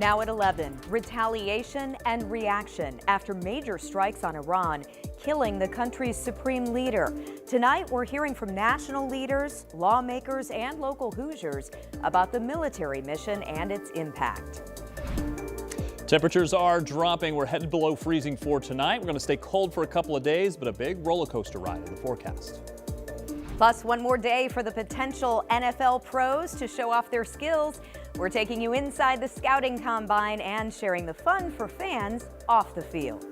Now at 11, retaliation and reaction after major strikes on Iran, killing the country's supreme leader. Tonight, we're hearing from national leaders, lawmakers, and local Hoosiers about the military mission and its impact. Temperatures are dropping. We're headed below freezing for tonight. We're going to stay cold for a couple of days, but a big roller coaster ride in the forecast. Plus, one more day for the potential NFL pros to show off their skills. We're taking you inside the scouting combine and sharing the fun for fans off the field.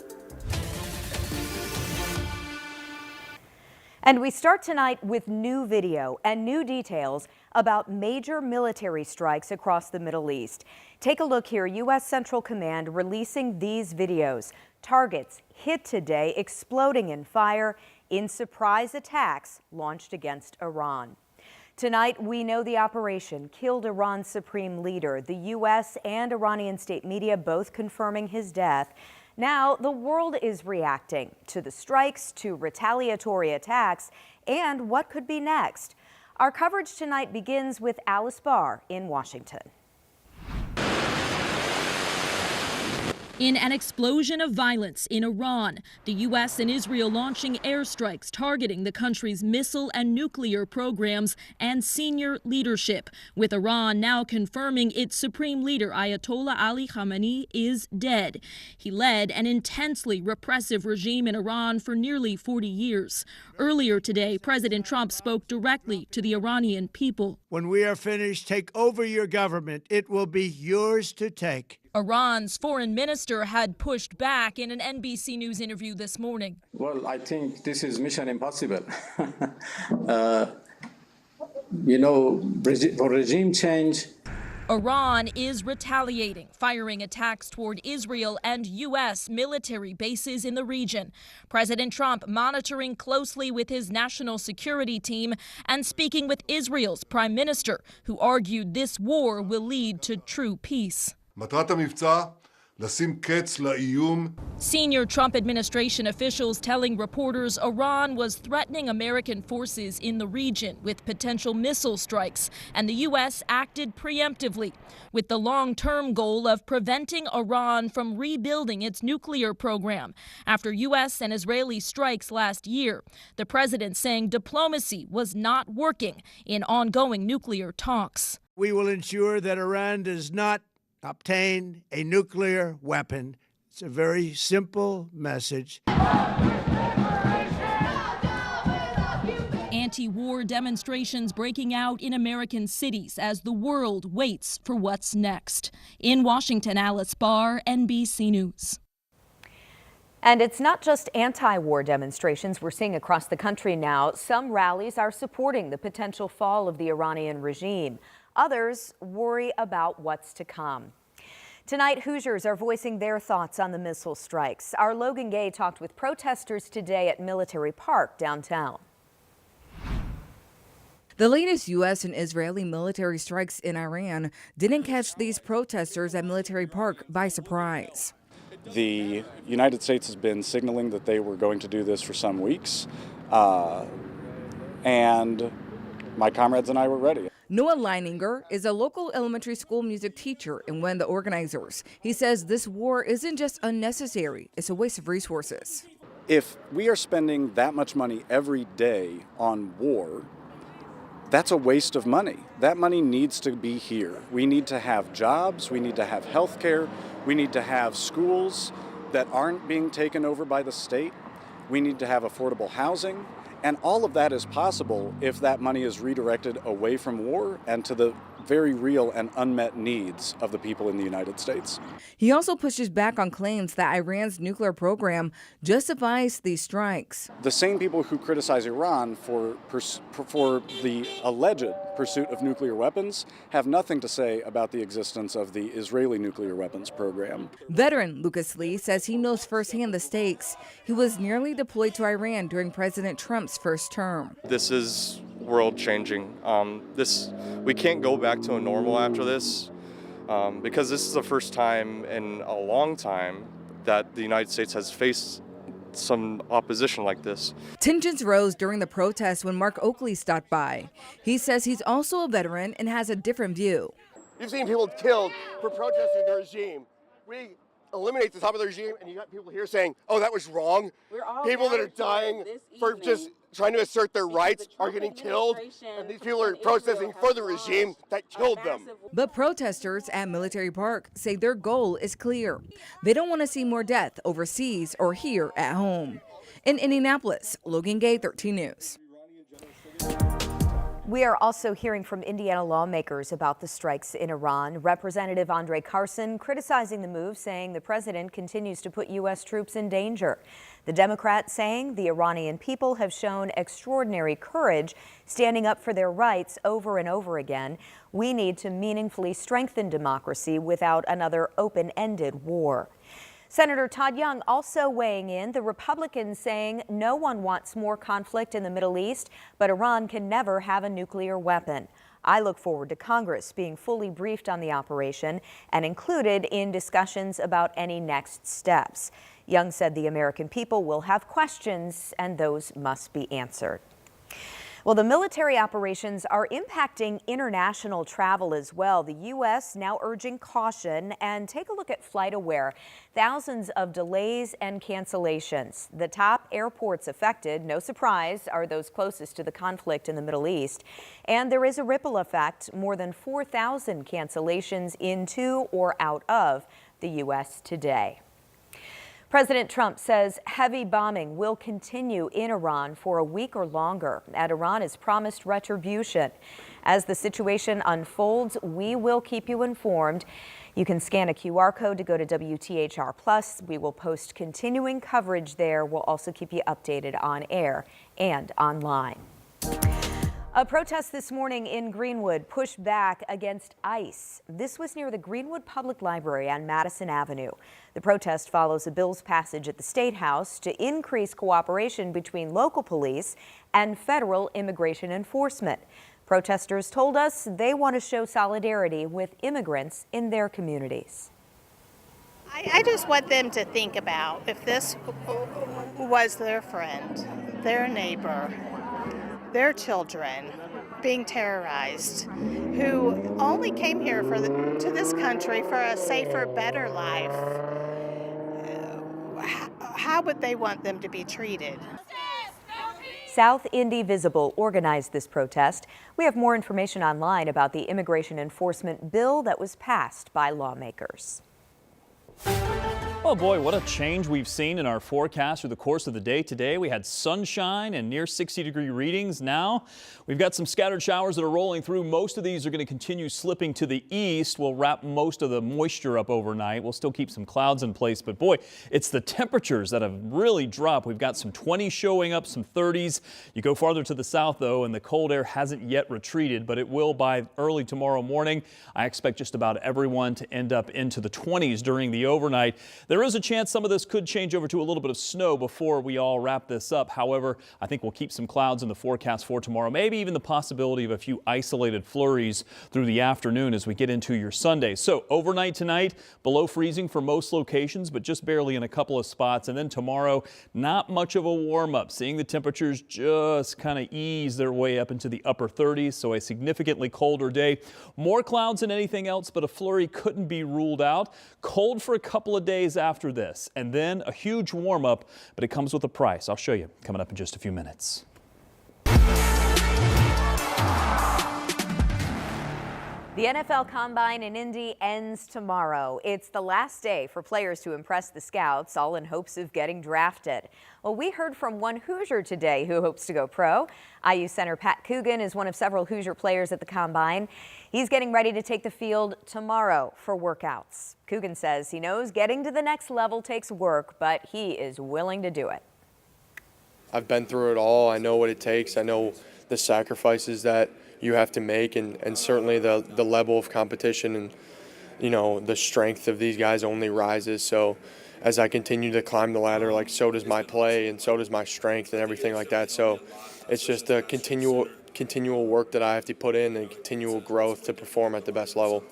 And we start tonight with new video and new details about major military strikes across the Middle East. Take a look here. U.S. Central Command releasing these videos. Targets hit today, exploding in fire in surprise attacks launched against Iran. Tonight, we know the operation killed Iran's supreme leader. The U.S. and Iranian state media both confirming his death. Now, the world is reacting to the strikes, to retaliatory attacks, and what could be next. Our coverage tonight begins with Alice Barr in Washington. In an explosion of violence in Iran, the U.S. and Israel launching airstrikes targeting the country's missile and nuclear programs and senior leadership, with Iran now confirming its supreme leader Ayatollah Ali Khamenei is dead. He led an intensely repressive regime in Iran for nearly 40 years. Earlier today, President Trump spoke directly to the Iranian people. When we are finished, take over your government. It will be yours to take. Iran's foreign minister had pushed back in an NBC News interview this morning. Well, I think this is mission impossible. For regime change. Iran is retaliating, firing attacks toward Israel and U.S. military bases in the region. President Trump monitoring closely with his national security team and speaking with Israel's prime minister, who argued this war will lead to true peace. מטרת המבצע, לשים קץ לאיום. Senior Trump administration officials telling reporters Iran was threatening American forces in the region with potential missile strikes, and the U.S. acted preemptively with the long-term goal of preventing Iran from rebuilding its nuclear program after U.S. and Israeli strikes last year. The president saying diplomacy was not working in ongoing nuclear talks. We will ensure that Iran does not obtain a nuclear weapon. It's a very simple message. Anti-war demonstrations breaking out in American cities as the world waits for what's next. In Washington, Alice Barr, NBC News. And it's not just anti-war demonstrations we're seeing across the country now. Some rallies are supporting the potential fall of the Iranian regime. Others worry about what's to come. Tonight, Hoosiers are voicing their thoughts on the missile strikes. Our Logan Gay talked with protesters today at Military Park downtown. The latest U.S. and Israeli military strikes in Iran didn't catch these protesters at Military Park by surprise. The United States has been signaling that they were going to do this for some weeks, and my comrades and I were ready. Noah Leininger is a local elementary school music teacher and one of the organizers. He says this war isn't just unnecessary, it's a waste of resources. If we are spending that much money every day on war, that's a waste of money. That money needs to be here. We need to have jobs, we need to have health care, we need to have schools that aren't being taken over by the state, we need to have affordable housing. And all of that is possible if that money is redirected away from war and to the very real and unmet needs of the people in the United States. He also pushes back on claims that Iran's nuclear program justifies these strikes. The same people who criticize Iran for the alleged pursuit of nuclear weapons have nothing to say about the existence of the Israeli nuclear weapons program. Veteran Lucas Lee says he knows firsthand the stakes. He was nearly deployed to Iran during President Trump's first term. This is world-changing. We can't go back to a normal after this because this is the first time in a long time that the United States has faced some opposition like this. Tensions rose during the protests when Mark Oakley stopped by. He says he's also a veteran and has a different view. You've seen people killed for protesting the regime. We eliminate the top of the regime, and you got people here saying, "Oh, that was wrong." People that are dying for just trying to assert their rights are getting killed, and these people are protesting for the regime that killed them. But protesters at Military Park say their goal is clear. They don't want to see more death overseas or here at home. In Indianapolis, Logan Gay, 13 News. We are also hearing from Indiana lawmakers about the strikes in Iran. Representative Andre Carson criticizing the move, saying the president continues to put U.S. troops in danger. The Democrat saying the Iranian people have shown extraordinary courage, standing up for their rights over and over again. We need to meaningfully strengthen democracy without another open-ended war. Senator Todd Young also weighing in, the Republicans saying no one wants more conflict in the Middle East, but Iran can never have a nuclear weapon. I look forward to Congress being fully briefed on the operation and included in discussions about any next steps. Young said the American people will have questions and those must be answered. Well, the military operations are impacting international travel as well. The U.S. now urging caution, and take a look at FlightAware. Thousands of delays and cancellations. The top airports affected, no surprise, are those closest to the conflict in the Middle East. And there is a ripple effect, more than 4,000 cancellations into or out of the U.S. today. President Trump says heavy bombing will continue in Iran for a week or longer, and Iran has promised retribution. As the situation unfolds, we will keep you informed. You can scan a QR code to go to WTHR+. We will post continuing coverage there. We'll also keep you updated on air and online. A protest this morning in Greenwood pushed back against ICE. This was near the Greenwood Public Library on Madison Avenue. The protest follows a bill's passage at the State House to increase cooperation between local police and federal immigration enforcement. Protesters told us they want to show solidarity with immigrants in their communities. I just want them to think about if this was their friend, their neighbor, their children being terrorized, who only came here to this country for a safer, better life. How would they want them to be treated? South Indy Visible organized this protest. We have more information online about the immigration enforcement bill that was passed by lawmakers. Oh boy, what a change we've seen in our forecast through the course of the day today. We had sunshine and near 60-degree readings. Now we've got some scattered showers that are rolling through. Most of these are going to continue slipping to the east. We'll wrap most of the moisture up overnight. We'll still keep some clouds in place, but boy, it's the temperatures that have really dropped. We've got some 20s showing up, some 30s. You go farther to the south though, and the cold air hasn't yet retreated, but it will by early tomorrow morning. I expect just about everyone to end up into the 20s during the overnight. There is a chance some of this could change over to a little bit of snow before we all wrap this up. However, I think we'll keep some clouds in the forecast for tomorrow, maybe even the possibility of a few isolated flurries through the afternoon as we get into your Sunday. So overnight tonight, below freezing for most locations, but just barely in a couple of spots. And then tomorrow, not much of a warm up, seeing the temperatures just kind of ease their way up into the upper 30s. So a significantly colder day. More clouds than anything else, but a flurry couldn't be ruled out. Cold for a couple of days after this, and then a huge warm up, but it comes with a price. I'll show you coming up in just a few minutes. The NFL Combine in Indy ends tomorrow. It's the last day for players to impress the scouts, all in hopes of getting drafted. Well, we heard from one Hoosier today who hopes to go pro. IU center Pat Coogan is one of several Hoosier players at the Combine. He's getting ready to take the field tomorrow for workouts. Coogan says he knows getting to the next level takes work, but he is willing to do it. I've been through it all. I know what it takes. I know the sacrifices that you have to make, and certainly the level of competition and, you know, the strength of these guys only rises. So as I continue to climb the ladder, like, so does my play and so does my strength and everything like that. So it's just a continual work that I have to put in and continual growth to perform at the best level.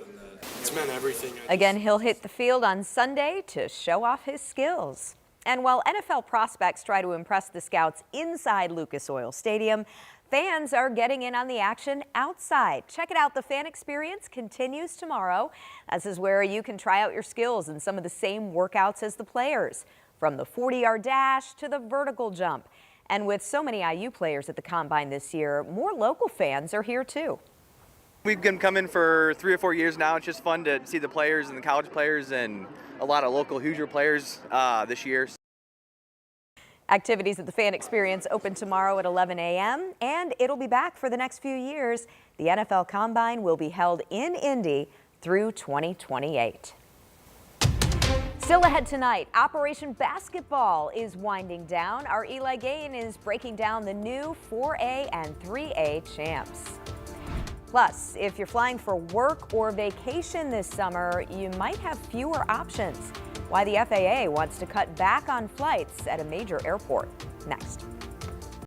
It's meant everything. Again, he'll hit the field on Sunday to show off his skills. And while NFL prospects try to impress the scouts inside Lucas Oil Stadium, Fans are getting in on the action outside. Check it out. The fan experience continues tomorrow. This is where you can try out your skills in some of the same workouts as the players, from the 40-yard dash to the vertical jump. And with so many IU players at the Combine this year, more local fans are here too. We've been coming for 3 or 4 years now. It's just fun to see the players and the college players and a lot of local Hoosier players this year. Activities at the fan experience open tomorrow at 11 a.m. and it'll be back for the next few years. The NFL Combine will be held in Indy through 2028. Still ahead tonight, Operation Basketball is winding down. Our Eli Gain is breaking down the new 4A and 3A champs. Plus, if you're flying for work or vacation this summer, you might have fewer options. Why the FAA wants to cut back on flights at a major airport. Next.